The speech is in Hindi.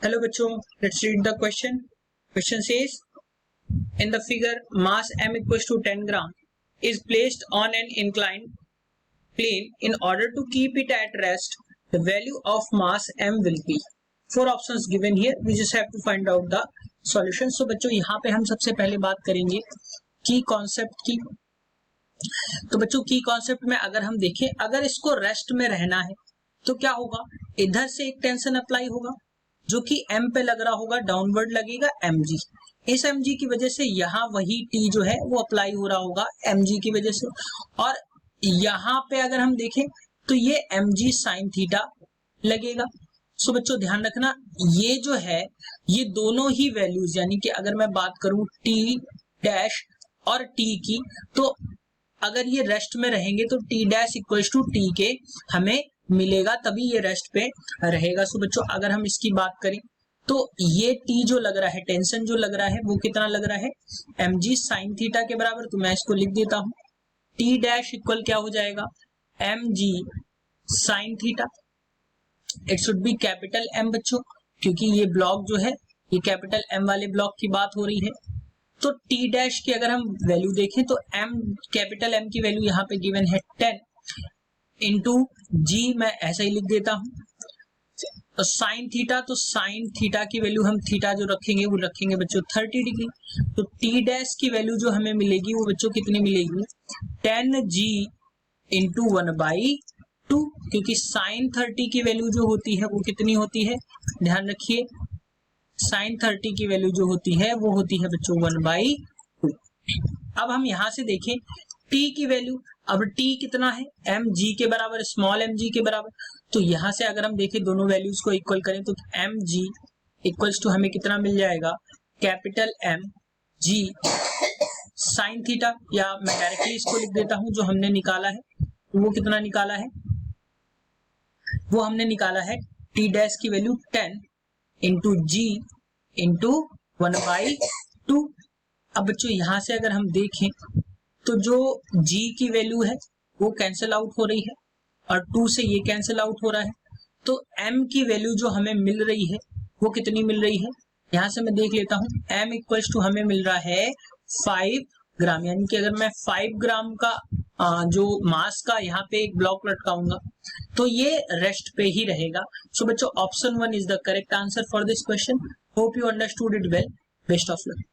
Hello बच्चों, let's read the question. Question says, in the figure, mass m equals to 10 gram is placed on an inclined plane. In order to keep it at rest, the value of mass m will be. Four options given here. We just have to find out the solution. So बच्चों यहाँ पे हम सबसे पहले बात करेंगे की कॉन्सेप्ट की. तो बच्चों की कॉन्सेप्ट में अगर हम देखें, अगर इसको रेस्ट में रहना है तो क्या होगा, इधर से एक टेंशन अप्लाई होगा जो कि m पे लग रहा होगा, डाउनवर्ड लगेगा mg. इस mg की वजह से यहाँ वही t जो है वो अप्लाई हो रहा होगा mg की वजह से. और यहाँ पे अगर हम देखें तो ये mg साइन थीटा लगेगा. सो बच्चों ध्यान रखना, ये जो है ये दोनों ही वैल्यूज, यानी कि अगर मैं बात करूं t डैश और t की, तो अगर ये रेस्ट में रहेंगे तो t dash equals to t के हमें मिलेगा, तभी ये रेस्ट पे रहेगा. सो बच्चों अगर हम इसकी बात करें तो ये t जो लग रहा है, टेंशन जो लग रहा है वो कितना लग रहा है, mg साइन थीटा के बराबर. तो मैं इसको लिख देता हूं, t डैश इक्वल क्या हो जाएगा, mg sine theta. It should be capital M बच्चों, क्योंकि ये ब्लॉक जो है ये कैपिटल M वाले ब्लॉक की बात हो रही है. तो t डैश की अगर हम वैल्यू देखें तो m कैपिटल M की वैल्यू यहाँ पे गिवन है 10 इंटू जी, मैं ऐसा ही लिख देता हूं. तो साइन थीटा, तो साइन थीटा की वैल्यू हम थीटा जो रखेंगे वो रखेंगे बच्चों 30 डिग्री. तो टी डैश की वैल्यू जो हमें मिलेगी वो बच्चों कितनी मिलेगी, 10g इंटू 1/2, क्योंकि साइन 30 की वैल्यू जो होती है वो कितनी होती है, ध्यान रखिए, साइन 30 की वैल्यू जो होती है वो होती है बच्चों 1/2. अब हम यहां से देखें t की वैल्यू, अब t कितना है, mg के बराबर, स्मॉल mg के बराबर. तो यहां से अगर हम देखें दोनों वैल्यूज को इक्वल करें तो mg इक्वल्स टू हमें कितना मिल जाएगा, capital M g sine theta, या मैं डायरेक्टली इसको लिख देता हूं जो हमने निकाला है, वो कितना निकाला है, वो हमने निकाला है t डैश की वैल्यू 10 इंटू g इंटू 1/2. अब बच्चों यहां से अगर हम देखें तो जो g की वैल्यू है वो कैंसिल आउट हो रही है और 2 से ये कैंसिल आउट हो रहा है. तो m की वैल्यू जो हमें मिल रही है वो कितनी मिल रही है, यहां से मैं देख लेता हूं, m इक्वल्स टू हमें मिल रहा है 5 ग्राम. यानी कि अगर मैं 5 ग्राम का जो मास का यहाँ पे एक ब्लॉक लटकाऊंगा तो ये रेस्ट पे ही रहेगा. सो बच्चों option 1 is the correct answer for this question. Hope you understood it well. Best of luck.